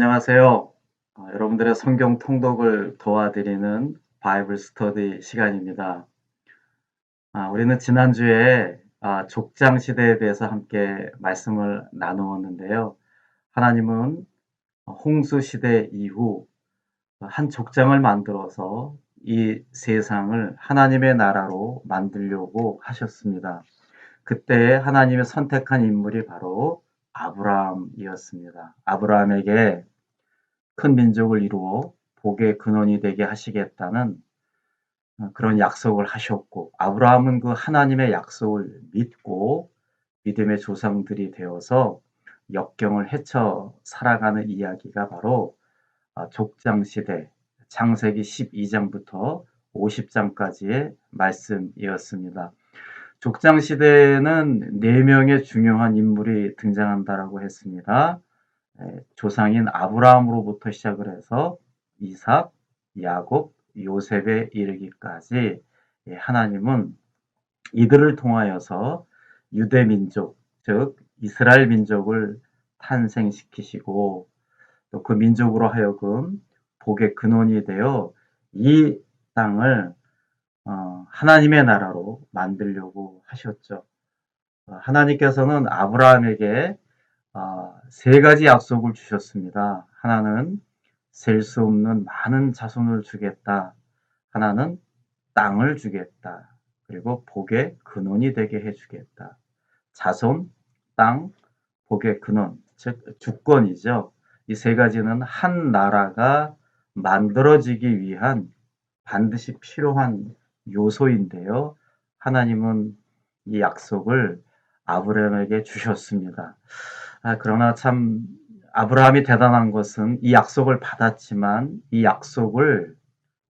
안녕하세요. 여러분들의 성경 통독을 도와드리는 바이블 스터디 시간입니다. 우리는 지난주에 족장 시대에 대해서 함께 말씀을 나누었는데요. 하나님은 홍수 시대 이후 한 족장을 만들어서 이 세상을 하나님의 나라로 만들려고 하셨습니다. 그때 하나님의 선택한 인물이 바로 아브라함이었습니다. 아브라함에게 큰 민족을 이루어 복의 근원이 되게 하시겠다는 그런 약속을 하셨고, 아브라함은 그 하나님의 약속을 믿고 믿음의 조상들이 되어서 역경을 헤쳐 살아가는 이야기가 바로 족장시대 창세기 12장부터 50장까지의 말씀이었습니다. 족장시대에는 4명의 중요한 인물이 등장한다라고 했습니다. 조상인 아브라함으로부터 시작을 해서 이삭, 야곱, 요셉에 이르기까지 하나님은 이들을 통하여서 유대 민족, 즉 이스라엘 민족을 탄생시키시고 또 그 민족으로 하여금 복의 근원이 되어 이 땅을 하나님의 나라로 만들려고 하셨죠. 하나님께서는 아브라함에게 세 가지 약속을 주셨습니다. 하나는 셀 수 없는 많은 자손을 주겠다. 하나는 땅을 주겠다. 그리고 복의 근원이 되게 해주겠다. 자손, 땅, 복의 근원, 즉 주권이죠. 이 세 가지는 한 나라가 만들어지기 위한 반드시 필요한 요소인데요. 하나님은 이 약속을 아브라함에게 주셨습니다. 그러나 참 아브라함이 대단한 것은 이 약속을 받았지만 이 약속을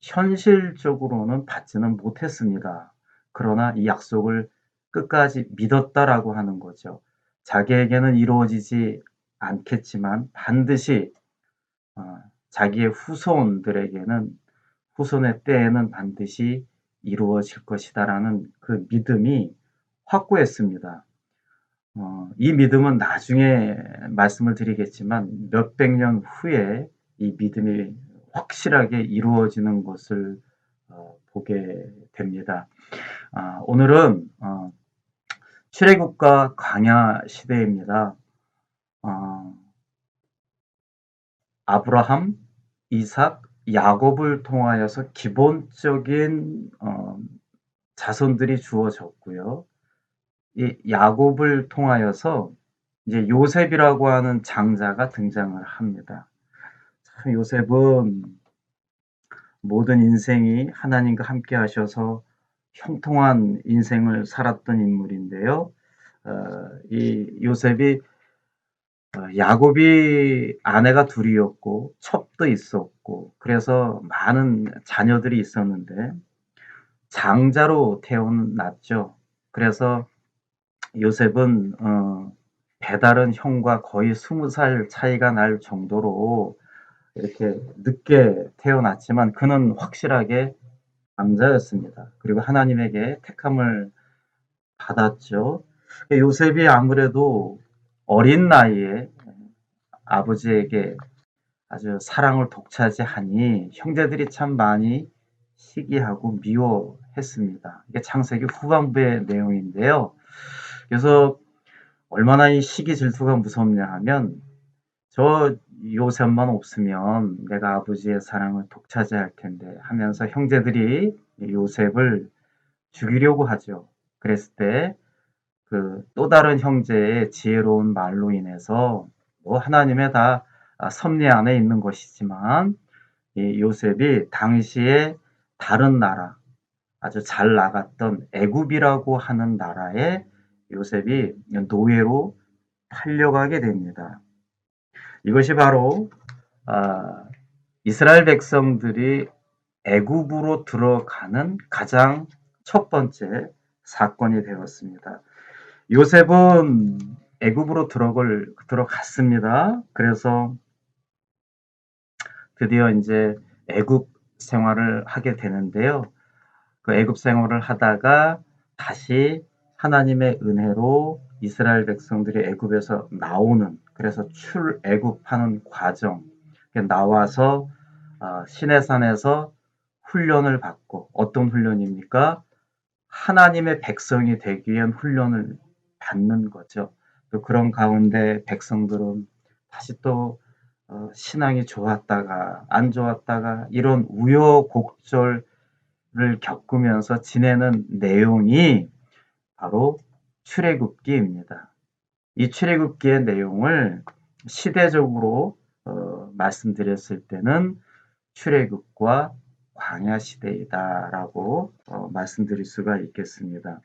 현실적으로는 받지는 못했습니다. 그러나 이 약속을 끝까지 믿었다라고 하는 거죠. 자기에게는 이루어지지 않겠지만 반드시 자기의 후손들에게는 후손의 때에는 반드시 이루어질 것이다라는 그 믿음이 확고했습니다. 이 믿음은 나중에 말씀을 드리겠지만 몇백 년 후에 이 믿음이 확실하게 이루어지는 것을 보게 됩니다. 오늘은 출애굽과 광야 시대입니다. 아브라함, 이삭, 야곱을 통하여서 기본적인 자손들이 주어졌고요. 이 야곱을 통하여서 이제 요셉이라고 하는 장자가 등장을 합니다. 참 요셉은 모든 인생이 하나님과 함께 하셔서 형통한 인생을 살았던 인물인데요. 이 요셉이 야곱이 아내가 둘이었고 첩도 있었고 그래서 많은 자녀들이 있었는데 장자로 태어났죠. 그래서 요셉은 배다른 형과 거의 20살 차이가 날 정도로 이렇게 늦게 태어났지만 그는 확실하게 장자였습니다. 그리고 하나님에게 택함을 받았죠. 요셉이 아무래도 어린 나이에 아버지에게 아주 사랑을 독차지하니 형제들이 참 많이 시기하고 미워했습니다. 이게 창세기 후반부의 내용인데요. 그래서 얼마나 이 시기 질투가 무섭냐 하면 저 요셉만 없으면 내가 아버지의 사랑을 독차지할 텐데 하면서 형제들이 요셉을 죽이려고 하죠. 그랬을 때 그 또 다른 형제의 지혜로운 말로 인해서 뭐 하나님의 다 섭리 안에 있는 것이지만 이 요셉이 당시에 다른 나라 아주 잘 나갔던 애굽이라고 하는 나라에 요셉이 노예로 팔려가게 됩니다. 이것이 바로 이스라엘 백성들이 애굽으로 들어가는 가장 첫 번째 사건이 되었습니다. 요셉은 애굽으로 들어갔습니다. 그래서 드디어 이제 애굽 생활을 하게 되는데요. 그 애굽 생활을 하다가 다시 하나님의 은혜로 이스라엘 백성들이 애굽에서 나오는 그래서 출애굽하는 과정 나와서 시내산에서 훈련을 받고, 어떤 훈련입니까? 하나님의 백성이 되기 위한 훈련을 받는 거죠. 또 그런 가운데 백성들은 다시 또 신앙이 좋았다가 안 좋았다가 이런 우여곡절을 겪으면서 지내는 내용이 바로 출애굽기입니다. 이 출애굽기의 내용을 시대적으로 말씀드렸을 때는 출애굽과 광야 시대이다라고 말씀드릴 수가 있겠습니다.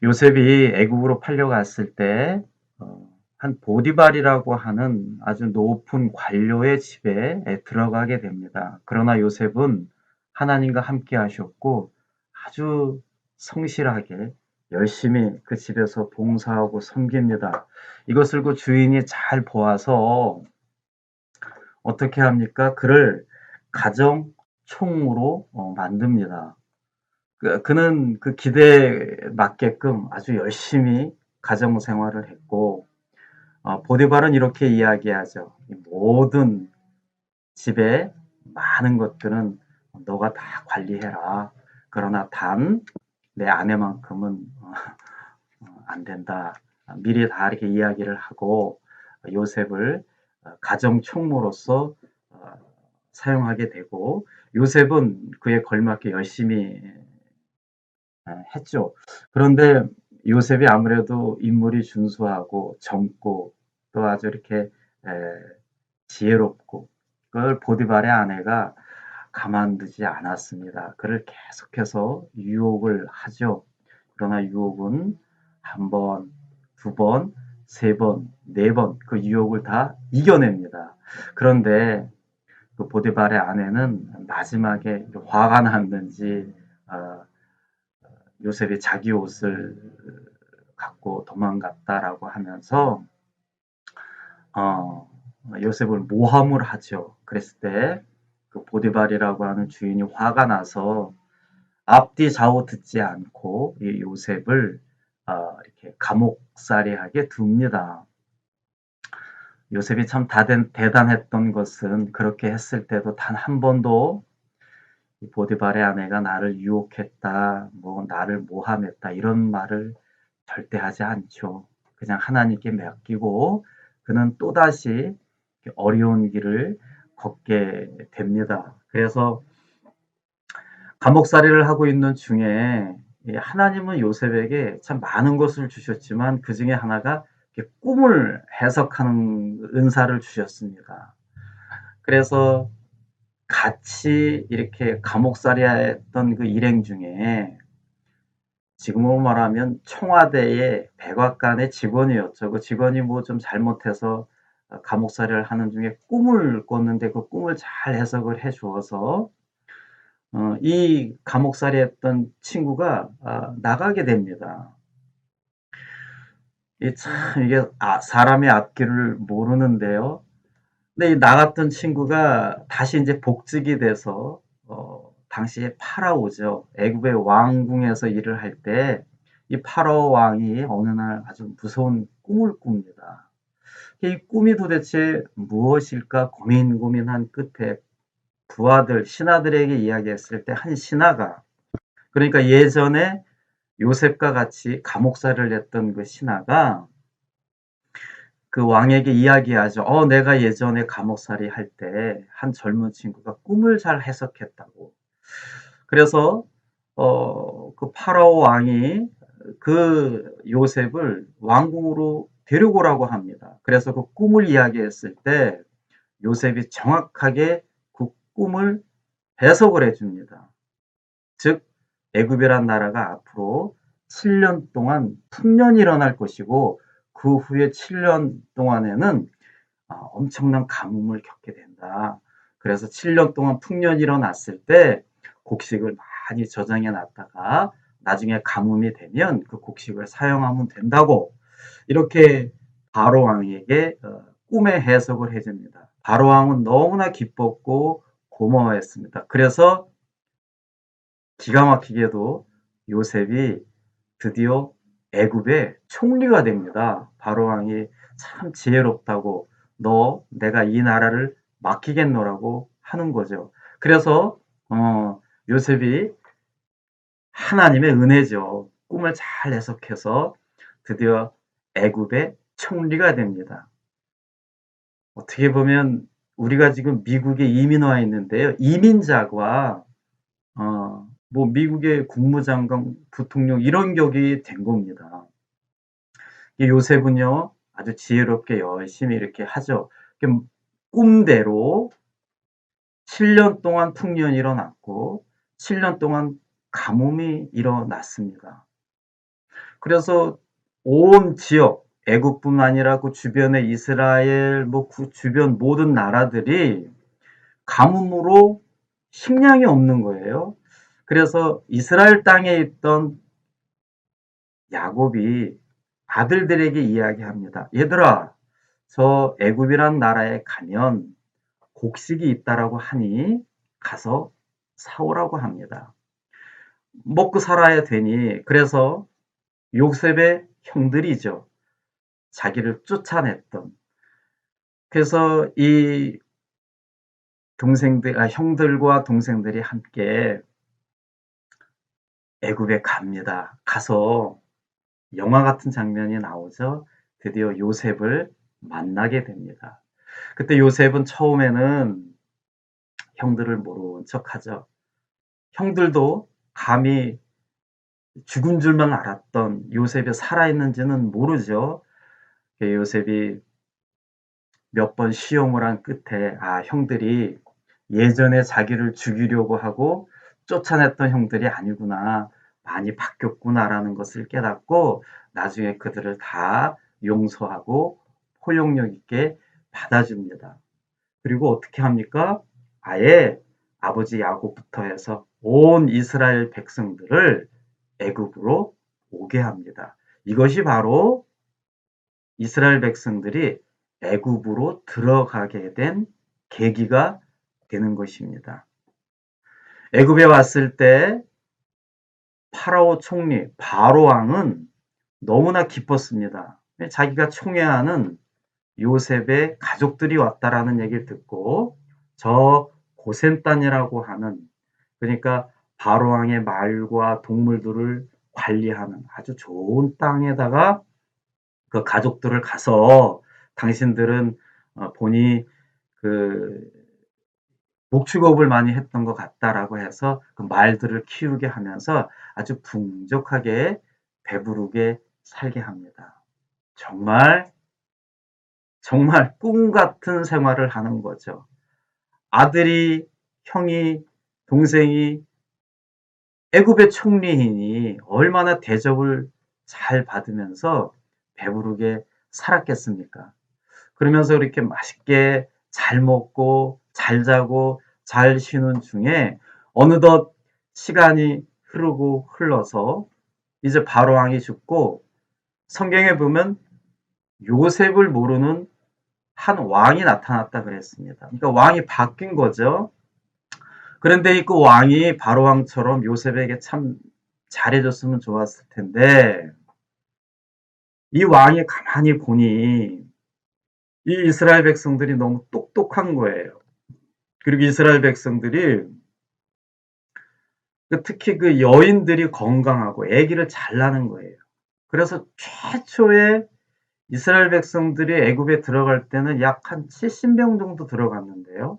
요셉이 애굽으로 팔려갔을 때 한 보디발이라고 하는 아주 높은 관료의 집에 들어가게 됩니다. 그러나 요셉은 하나님과 함께 하셨고 아주 성실하게 열심히 그 집에서 봉사하고 섬깁니다. 이것을 그 주인이 잘 보아서 어떻게 합니까? 그를 가정 총무로 만듭니다. 그는 그 기대에 맞게끔 아주 열심히 가정 생활을 했고, 보디발은 이렇게 이야기하죠. 모든 집에 많은 것들은 너가 다 관리해라. 그러나 단 내 아내만큼은 안 된다. 미리 다 이렇게 이야기를 하고 요셉을 가정 총무로서 사용하게 되고, 요셉은 그에 걸맞게 열심히 했죠. 그런데 요셉이 아무래도 인물이 준수하고 젊고 또 아주 이렇게 지혜롭고, 그걸 보디발의 아내가 가만두지 않았습니다. 그를 계속해서 유혹을 하죠. 그러나 유혹은 한 번, 두 번, 세 번, 네 번 그 유혹을 다 이겨냅니다. 그런데 그 보디발의 아내는 마지막에 화가 났는지 요셉이 자기 옷을 갖고 도망갔다라고 하면서 요셉을 모함을 하죠. 그랬을 때 그 보디발이라고 하는 주인이 화가 나서 앞뒤 좌우 듣지 않고 이 요셉을 이렇게 감옥살이하게 둡니다. 요셉이 참 대단했던 것은 그렇게 했을 때도 단 한 번도 보디발의 아내가 나를 유혹했다, 뭐 나를 모함했다 이런 말을 절대 하지 않죠. 그냥 하나님께 맡기고 그는 또다시 어려운 길을 걷게 됩니다. 그래서 감옥살이를 하고 있는 중에 하나님은 요셉에게 참 많은 것을 주셨지만 그 중에 하나가 꿈을 해석하는 은사를 주셨습니다. 그래서 같이 이렇게 감옥살이 했던 그 일행 중에 지금으로 말하면 청와대의 백악관의 직원이었죠. 그 직원이 뭐 좀 잘못해서 감옥살이를 하는 중에 꿈을 꿨는데 그 꿈을 잘 해석을 해 주어서 이 감옥살이 했던 친구가 나가게 됩니다. 이게 사람의 앞길을 모르는데요. 근데 이 나갔던 친구가 다시 이제 복직이 돼서 당시에 파라오죠. 애굽의 왕궁에서 일을 할 때 이 파라오 왕이 어느 날 아주 무서운 꿈을 꿉니다. 이 꿈이 도대체 무엇일까 고민한 끝에 부하들, 신하들에게 이야기했을 때 한 신하가, 그러니까 예전에 요셉과 같이 감옥살이를 했던 그 신하가 그 왕에게 이야기하죠. 내가 예전에 감옥살이 할 때 한 젊은 친구가 꿈을 잘 해석했다고. 그래서 그 파라오 왕이 그 요셉을 왕궁으로 데려오라고 합니다. 그래서 그 꿈을 이야기했을 때 요셉이 정확하게 그 꿈을 해석을 해줍니다. 즉 애굽이란 나라가 앞으로 7년 동안 풍년이 일어날 것이고 그 후에 7년 동안에는 엄청난 가뭄을 겪게 된다. 그래서 7년 동안 풍년이 일어났을 때 곡식을 많이 저장해 놨다가 나중에 가뭄이 되면 그 곡식을 사용하면 된다고, 이렇게 바로 왕에게 꿈의 해석을 해줍니다. 바로 왕은 너무나 기뻤고 고마워했습니다. 그래서 기가 막히게도 요셉이 드디어 애굽의 총리가 됩니다. 바로 왕이 참 지혜롭다고 내가 이 나라를 맡기겠노라고 하는 거죠. 그래서 요셉이 하나님의 은혜죠. 꿈을 잘 해석해서 드디어 애굽의 총리가 됩니다. 어떻게 보면 우리가 지금 미국에 이민 와 있는데요. 이민자가 뭐 미국의 국무장관, 부통령 이런 격이 된 겁니다. 이 요셉은요, 아주 지혜롭게 열심히 이렇게 하죠. 꿈대로 7년 동안 풍년이 일어났고 7년 동안 가뭄이 일어났습니다. 그래서 온 지역, 애국뿐만 아니라 그 주변의 이스라엘, 그 주변 모든 나라들이 가뭄으로 식량이 없는 거예요. 그래서 이스라엘 땅에 있던 야곱이 아들들에게 이야기합니다. 얘들아, 저 애굽이란 나라에 가면 곡식이 있다라고 하니 가서 사오라고 합니다. 먹고 살아야 되니 그래서 요셉의 형들이죠. 자기를 쫓아냈던. 그래서 이 형들과 동생들이 함께 애굽에 갑니다. 가서 영화 같은 장면이 나오죠. 드디어 요셉을 만나게 됩니다. 그때 요셉은 처음에는 형들을 모른 척하죠. 형들도 감히 죽은 줄만 알았던 요셉이 살아있는지는 모르죠. 요셉이 몇 번 시험을 한 끝에 형들이 예전에 자기를 죽이려고 하고 쫓아냈던 형들이 아니구나. 많이 바뀌었구나라는 것을 깨닫고 나중에 그들을 다 용서하고 포용력 있게 받아줍니다. 그리고 어떻게 합니까? 아예 아버지 야곱부터 해서 온 이스라엘 백성들을 애굽으로 오게 합니다. 이것이 바로 이스라엘 백성들이 애굽으로 들어가게 된 계기가 되는 것입니다. 애굽에 왔을 때 파라오 총리 바로 왕은 너무나 기뻤습니다. 자기가 총애하는 요셉의 가족들이 왔다라는 얘기를 듣고 저 고센 땅이라고 하는, 그러니까 바로 왕의 말과 동물들을 관리하는 아주 좋은 땅에다가 그 가족들을 가서 당신들은 본이 그 목축업을 많이 했던 것 같다라고 해서 그 말들을 키우게 하면서 아주 풍족하게 배부르게 살게 합니다. 정말 정말 꿈 같은 생활을 하는 거죠. 아들이, 형이, 동생이 애굽의 총리이니 얼마나 대접을 잘 받으면서 배부르게 살았겠습니까? 그러면서 이렇게 맛있게 잘 먹고 잘 자고 잘 쉬는 중에 어느덧 시간이 흐르고 흘러서 이제 바로왕이 죽고 성경에 보면 요셉을 모르는 한 왕이 나타났다 그랬습니다. 그러니까 왕이 바뀐 거죠. 그런데 그 왕이 바로왕처럼 요셉에게 참 잘해줬으면 좋았을 텐데 이 왕이 가만히 보니 이 이스라엘 백성들이 너무 똑똑한 거예요. 그리고 이스라엘 백성들이 특히 그 여인들이 건강하고 아기를 잘 낳는 거예요. 그래서 최초에 이스라엘 백성들이 애굽에 들어갈 때는 약 한 70명 정도 들어갔는데요.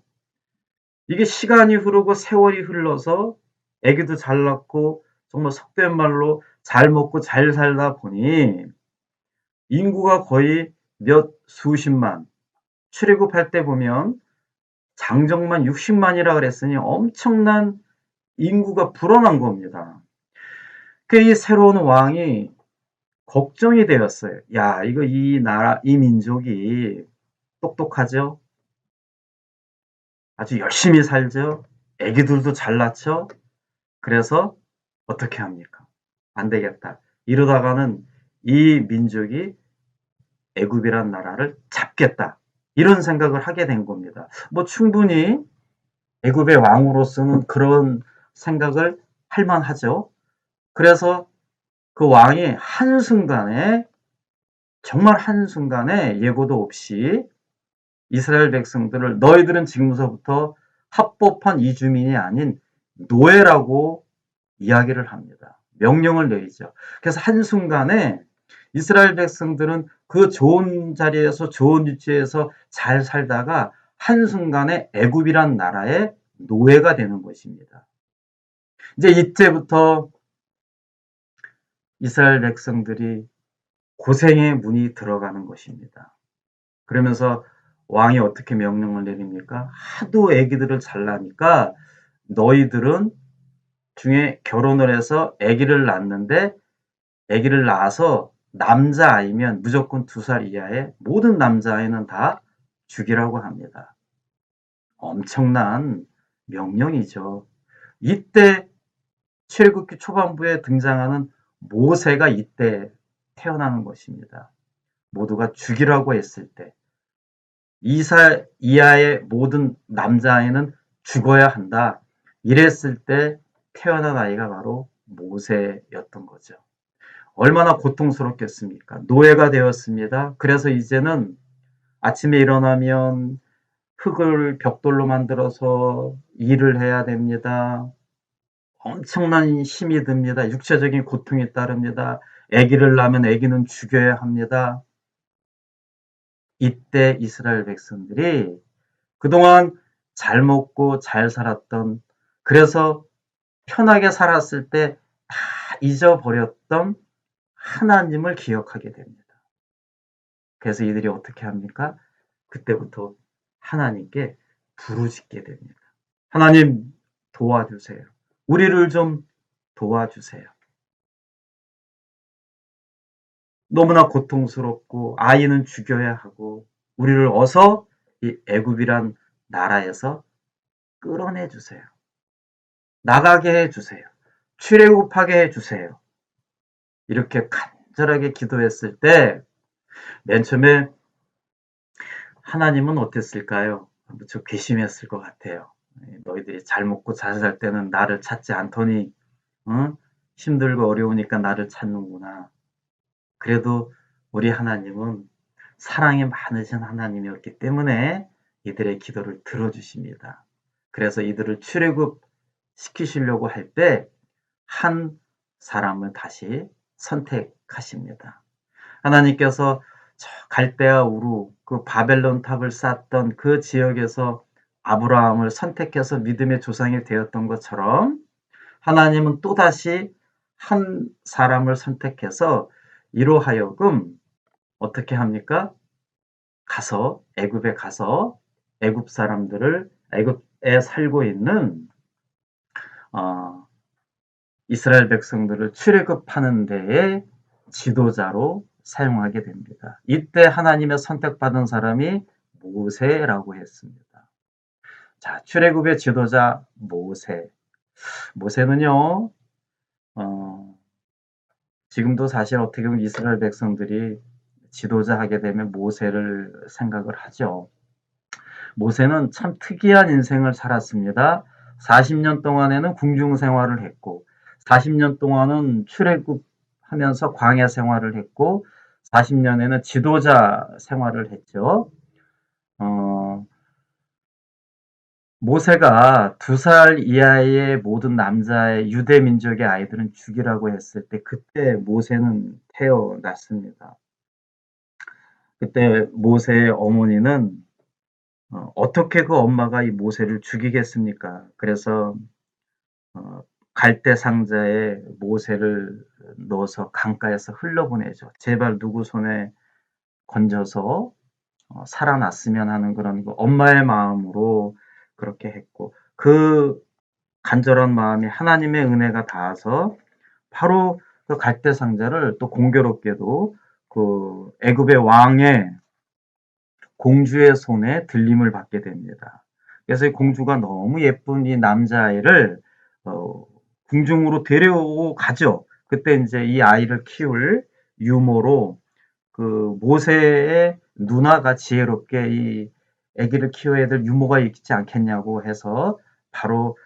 이게 시간이 흐르고 세월이 흘러서 아기도 잘 낳고 정말 속된 말로 잘 먹고 잘 살다 보니 인구가 거의 몇 수십만, 출애굽할 때 보면 장정만 60만이라 그랬으니 엄청난 인구가 불어난 겁니다. 이 새로운 왕이 걱정이 되었어요. 야, 이거 이 나라, 이 민족이 똑똑하죠? 아주 열심히 살죠? 애기들도 잘 낳죠? 그래서 어떻게 합니까? 안 되겠다. 이러다가는 이 민족이 애굽이란 나라를 잡겠다. 이런 생각을 하게 된 겁니다. 뭐 충분히 애굽의 왕으로서는 그런 생각을 할 만하죠. 그래서 그 왕이 한순간에, 정말 한순간에 예고도 없이 이스라엘 백성들을 너희들은 지금서부터 합법한 이주민이 아닌 노예라고 이야기를 합니다. 명령을 내리죠. 그래서 한순간에 이스라엘 백성들은 그 좋은 자리에서 좋은 위치에서 잘 살다가 한순간에 애굽이란 나라의 노예가 되는 것입니다. 이제 이때부터 이스라엘 백성들이 고생의 문이 들어가는 것입니다. 그러면서 왕이 어떻게 명령을 내립니까? 하도 아기들을 잘 낳으니까 너희들은 중에 결혼을 해서 아기를 낳는데 아기를 낳아서 남자아이면 무조건 2살 이하의 모든 남자아이는 다 죽이라고 합니다. 엄청난 명령이죠. 이때 출애굽기 초반부에 등장하는 모세가 이때 태어나는 것입니다. 모두가 죽이라고 했을 때 2살 이하의 모든 남자아이는 죽어야 한다. 이랬을 때 태어난 아이가 바로 모세였던 거죠. 얼마나 고통스럽겠습니까? 노예가 되었습니다. 그래서 이제는 아침에 일어나면 흙을 벽돌로 만들어서 일을 해야 됩니다. 엄청난 힘이 듭니다. 육체적인 고통이 따릅니다. 아기를 낳으면 아기는 죽여야 합니다. 이때 이스라엘 백성들이 그동안 잘 먹고 잘 살았던, 그래서 편하게 살았을 때 다 잊어버렸던 하나님을 기억하게 됩니다. 그래서 이들이 어떻게 합니까? 그때부터 하나님께 부르짖게 됩니다. 하나님 도와주세요. 우리를 좀 도와주세요. 너무나 고통스럽고 아이는 죽여야 하고 우리를 어서 이 애굽이란 나라에서 끌어내 주세요. 나가게 해 주세요. 출애굽하게 해 주세요. 이렇게 간절하게 기도했을 때 맨 처음에 하나님은 어땠을까요? 무척 괘씸했을 것 같아요. 너희들이 잘 먹고 잘 살 때는 나를 찾지 않더니 힘들고 어려우니까 나를 찾는구나. 그래도 우리 하나님은 사랑이 많으신 하나님이었기 때문에 이들의 기도를 들어주십니다. 그래서 이들을 출애굽 시키시려고 할 때 한 사람을 다시 선택하십니다. 하나님께서 저 갈대아 우루 그 바벨론 탑을 쌓던 그 지역에서 아브라함을 선택해서 믿음의 조상이 되었던 것처럼 하나님은 또다시 한 사람을 선택해서 이로 하여금 어떻게 합니까? 가서 애굽에 가서 애굽 사람들을 애굽에 살고 있는 이스라엘 백성들을 출애굽하는 데에 지도자로 사용하게 됩니다. 이때 하나님의 선택받은 사람이 모세라고 했습니다. 자, 출애굽의 지도자 모세. 모세는요, 지금도 사실 어떻게 보면 이스라엘 백성들이 지도자 하게 되면 모세를 생각을 하죠. 모세는 참 특이한 인생을 살았습니다. 40년 동안에는 궁중 생활을 했고 40년 동안은 출애굽하면서 광야 생활을 했고 40년에는 지도자 생활을 했죠. 모세가 2살 이하의 모든 남자의 유대 민족의 아이들은 죽이라고 했을 때 그때 모세는 태어났습니다. 그때 모세의 어머니는 어떻게 그 엄마가 이 모세를 죽이겠습니까? 그래서 갈대 상자에 모세를 넣어서 강가에서 흘려보내죠. 제발 누구 손에 건져서 살아났으면 하는 그런 엄마의 마음으로 그렇게 했고 그 간절한 마음이 하나님의 은혜가 닿아서 바로 그 갈대 상자를 또 공교롭게도 그 애굽의 왕의 공주의 손에 들림을 받게 됩니다. 그래서 이 공주가 너무 예쁜 이 남자아이를 궁중으로 데려오고 가죠. 그때 이제 이 아이를 키울 유모로 그 모세의 누나가 지혜롭게 이 아기를 키워야 될 유모가 있지 않겠냐고 해서 바로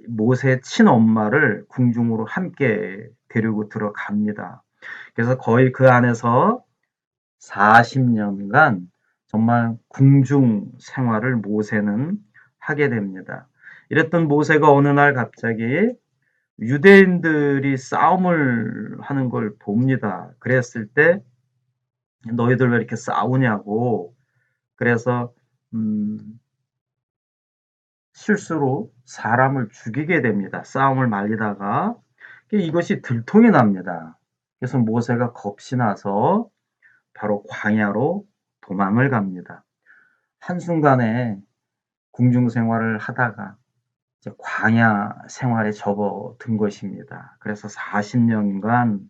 모세의 친엄마를 궁중으로 함께 데리고 들어갑니다. 그래서 거의 그 안에서 40년간 정말 궁중 생활을 모세는 하게 됩니다. 이랬던 모세가 어느 날 갑자기 유대인들이 싸움을 하는 걸 봅니다. 그랬을 때 너희들 왜 이렇게 싸우냐고. 그래서 실수로 사람을 죽이게 됩니다. 싸움을 말리다가 이것이 들통이 납니다. 그래서 모세가 겁이 나서 바로 광야로 도망을 갑니다. 한순간에 궁중 생활을 하다가 이제 광야 생활에 접어든 것입니다. 그래서 40년간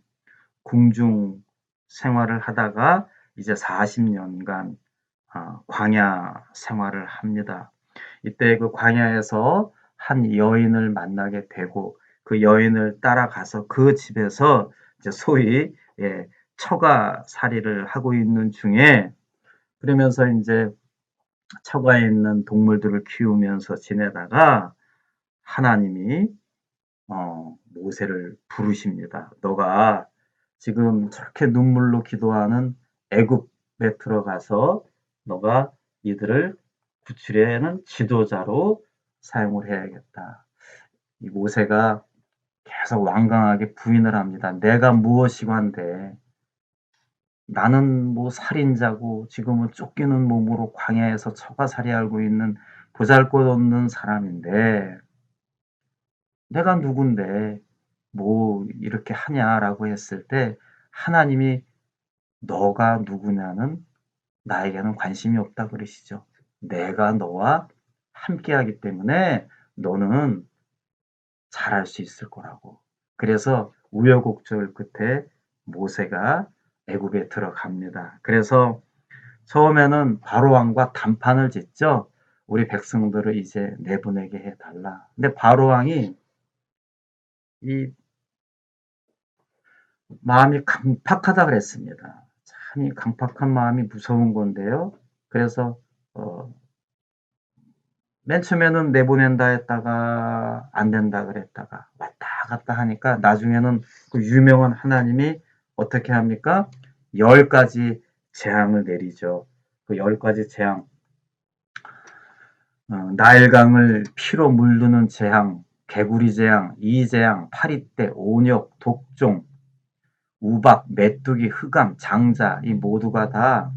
궁중 생활을 하다가 이제 40년간 광야 생활을 합니다. 이때 그 광야에서 한 여인을 만나게 되고 그 여인을 따라가서 그 집에서 이제 소위 처가살이를 하고 있는 중에 그러면서 이제 처가에 있는 동물들을 키우면서 지내다가 하나님이 모세를 부르십니다. 너가 지금 저렇게 눈물로 기도하는 애굽에 들어가서 너가 이들을 구출해내는 지도자로 사용을 해야겠다. 이 모세가 계속 완강하게 부인을 합니다. 내가 무엇이고 한데 나는 뭐 살인자고 지금은 쫓기는 몸으로 광야에서 처가살이하고 있는 보잘것없는 사람인데 내가 누군데 뭐 이렇게 하냐라고 했을 때 하나님이 너가 누구냐는 나에게는 관심이 없다 그러시죠. 내가 너와 함께하기 때문에 너는 잘할 수 있을 거라고. 그래서 우여곡절 끝에 모세가 애굽에 들어갑니다. 그래서 처음에는 바로 왕과 단판을 짓죠. 우리 백성들을 이제 내보내게 해달라. 근데 바로 왕이 이 마음이 강팍하다 그랬습니다. 참 이 강팍한 마음이 무서운 건데요. 그래서 맨 처음에는 내보낸다 했다가 안 된다 그랬다가 왔다 갔다 하니까 나중에는 그 유명한 하나님이 어떻게 합니까? 10가지 재앙을 내리죠. 그 10가지 재앙. 나일강을 피로 물르는 재앙, 개구리 재앙, 이재앙, 파리떼, 온역, 독종, 우박, 메뚜기, 흑암, 장자 이 모두가 다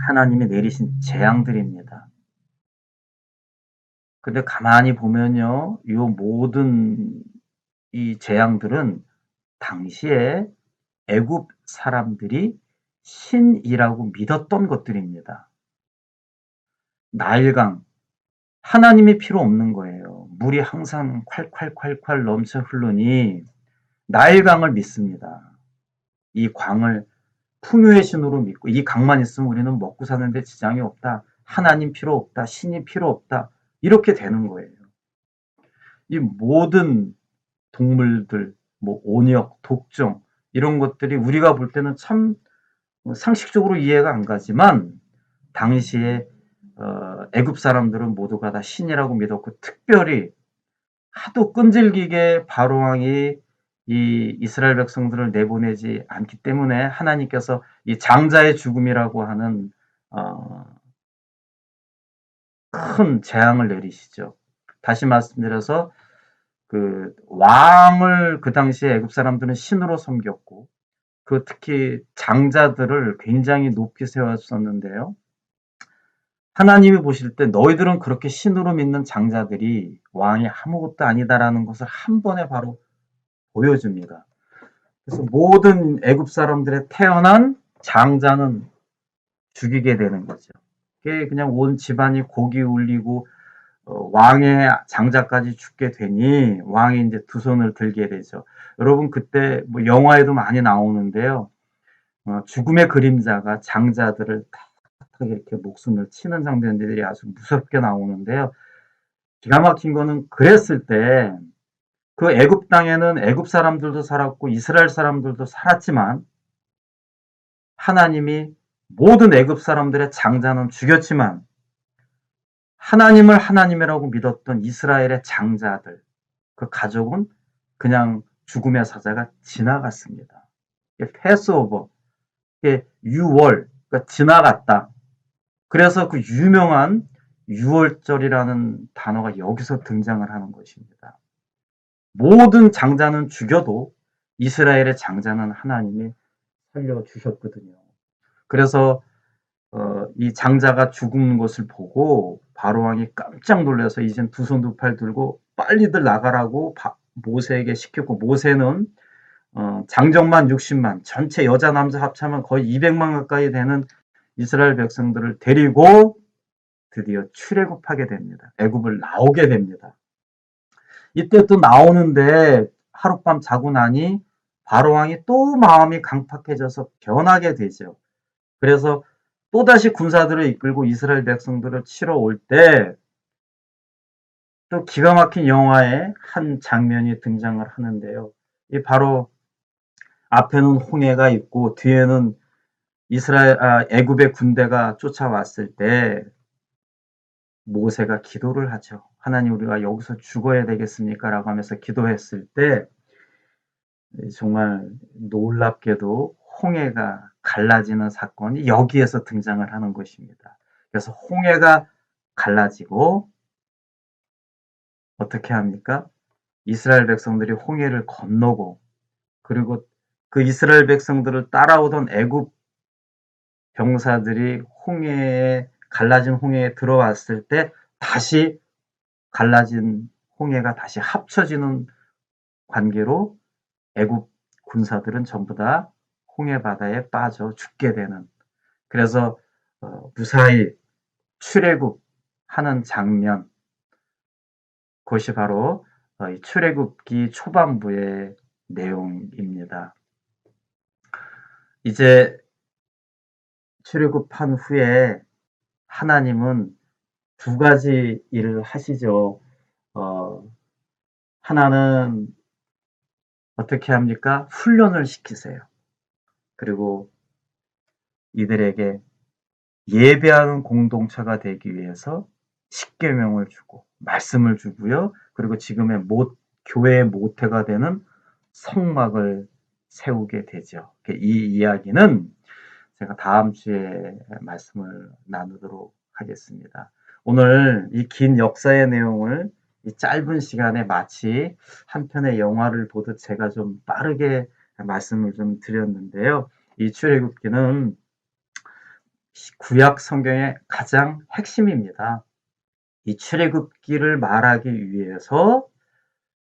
하나님이 내리신 재앙들입니다. 근데 가만히 보면요. 이 모든 이 재앙들은 당시에 애굽 사람들이 신이라고 믿었던 것들입니다. 나일강, 하나님이 필요 없는 거예요. 물이 항상 콸콸콸콸 넘쳐 흐르니 나일강을 믿습니다. 이 광을 풍요의 신으로 믿고 이 강만 있으면 우리는 먹고 사는데 지장이 없다. 하나님 필요 없다. 신이 필요 없다. 이렇게 되는 거예요. 이 모든 동물들, 뭐 온역, 독종 이런 것들이 우리가 볼 때는 참 상식적으로 이해가 안 가지만 당시에 애굽 사람들은 모두가 다 신이라고 믿었고 특별히 하도 끈질기게 바로 왕이 이 이스라엘 백성들을 내보내지 않기 때문에 하나님께서 이 장자의 죽음이라고 하는 큰 재앙을 내리시죠. 다시 말씀드려서 그 왕을 그 당시에 애굽 사람들은 신으로 섬겼고 그 특히 장자들을 굉장히 높이 세웠었는데요. 하나님이 보실 때 너희들은 그렇게 신으로 믿는 장자들이 왕이 아무것도 아니다라는 것을 한 번에 바로 보여줍니다. 그래서 모든 애굽 사람들의 태어난 장자는 죽이게 되는 거죠. 그게 그냥 온 집안이 고기 울리고 왕의 장자까지 죽게 되니 왕이 이제 두 손을 들게 되죠. 여러분 그때 뭐 영화에도 많이 나오는데요. 죽음의 그림자가 장자들을 탁탁 이렇게 목숨을 치는 장면들이 아주 무섭게 나오는데요. 기가 막힌 거는 그랬을 때 그 애굽 땅에는 애굽 사람들도 살았고 이스라엘 사람들도 살았지만 하나님이 모든 애굽 사람들의 장자는 죽였지만 하나님을 하나님이라고 믿었던 이스라엘의 장자들, 그 가족은 그냥 죽음의 사자가 지나갔습니다. 패스오버, 유월, 그러니까 지나갔다. 그래서 그 유명한 유월절이라는 단어가 여기서 등장을 하는 것입니다. 모든 장자는 죽여도 이스라엘의 장자는 하나님이 살려주셨거든요. 그래서 이 장자가 죽는 것을 보고 바로왕이 깜짝 놀라서 이젠 두 손 두 팔 들고 빨리들 나가라고 모세에게 시켰고, 모세는 장정만 60만, 전체 여자 남자 합치면 거의 200만 가까이 되는 이스라엘 백성들을 데리고 드디어 출애굽하게 됩니다. 애굽을 나오게 됩니다. 이때 또 나오는데 하룻밤 자고 나니 바로왕이 또 마음이 강팍해져서 변하게 되죠. 그래서 또다시 군사들을 이끌고 이스라엘 백성들을 치러 올 때 또 기가 막힌 영화의 한 장면이 등장을 하는데요. 이 바로 앞에는 홍해가 있고 뒤에는 애굽의 군대가 쫓아왔을 때 모세가 기도를 하죠. 하나님, 우리가 여기서 죽어야 되겠습니까? 라고 하면서 기도했을 때 정말 놀랍게도 홍해가 갈라지는 사건이 여기에서 등장을 하는 것입니다. 그래서 홍해가 갈라지고 어떻게 합니까? 이스라엘 백성들이 홍해를 건너고, 그리고 그 이스라엘 백성들을 따라오던 애굽 병사들이 갈라진 홍해에 들어왔을 때 다시 갈라진 홍해가 다시 합쳐지는 관계로 애굽 군사들은 전부 다 홍해 바다에 빠져 죽게 되는, 그래서 무사히 출애굽하는 장면, 그것이 바로 이 출애굽기 초반부의 내용입니다. 이제 출애굽한 후에 하나님은 두 가지 일을 하시죠. 하나는 어떻게 합니까? 훈련을 시키세요. 그리고 이들에게 예배하는 공동체가 되기 위해서 십계명을 주고 말씀을 주고요. 그리고 지금의 교회의 모태가 되는 성막을 세우게 되죠. 이 이야기는 제가 다음 주에 말씀을 나누도록 하겠습니다. 오늘 이 긴 역사의 내용을 이 짧은 시간에 마치 한 편의 영화를 보듯 제가 좀 빠르게 말씀을 좀 드렸는데요. 이 출애굽기는 구약 성경의 가장 핵심입니다. 이 출애굽기를 말하기 위해서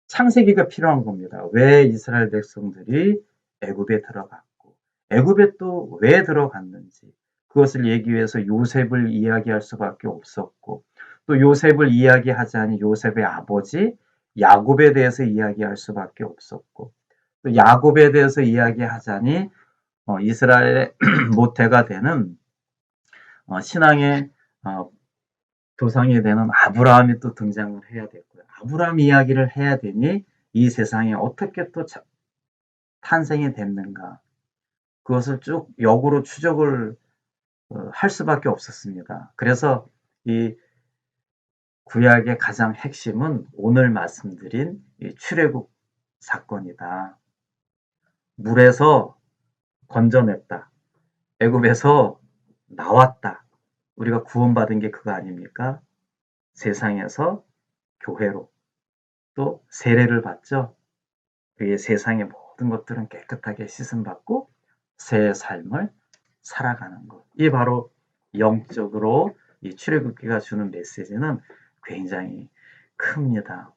창세기가 필요한 겁니다. 왜 이스라엘 백성들이 애굽에 들어갔고, 애굽에 또 왜 들어갔는지, 그것을 얘기해서 요셉을 이야기할 수밖에 없었고, 또 요셉을 이야기하자니 요셉의 아버지 야곱에 대해서 이야기할 수밖에 없었고, 또 야곱에 대해서 이야기하자니 이스라엘의 모태가 되는 신앙의 조상이 되는 아브라함이 또 등장을 해야 됐고요. 아브라함 이야기를 해야 되니 이 세상에 어떻게 또 탄생이 됐는가, 그것을 쭉 역으로 추적을 할 수밖에 없었습니다. 그래서 이 구약의 가장 핵심은 오늘 말씀드린 이 출애굽 사건이다. 물에서 건져냈다. 애굽에서 나왔다. 우리가 구원받은 게 그거 아닙니까? 세상에서 교회로 또 세례를 받죠. 그의 세상의 모든 것들은 깨끗하게 씻음받고 새 삶을 살아가는 것. 이 바로 영적으로 이 출애굽기가 주는 메시지는 굉장히 큽니다.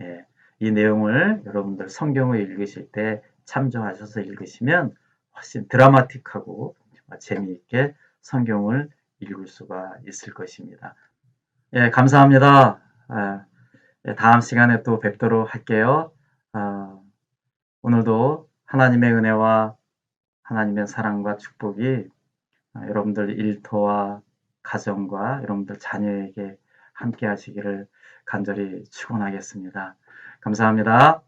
예, 이 내용을 여러분들 성경을 읽으실 때 참조하셔서 읽으시면 훨씬 드라마틱하고 재미있게 성경을 읽을 수가 있을 것입니다. 예, 감사합니다. 다음 시간에 또 뵙도록 할게요. 오늘도 하나님의 은혜와 하나님의 사랑과 축복이 여러분들 일터와 가정과 여러분들 자녀에게 함께 하시기를 간절히 축원하겠습니다. 감사합니다.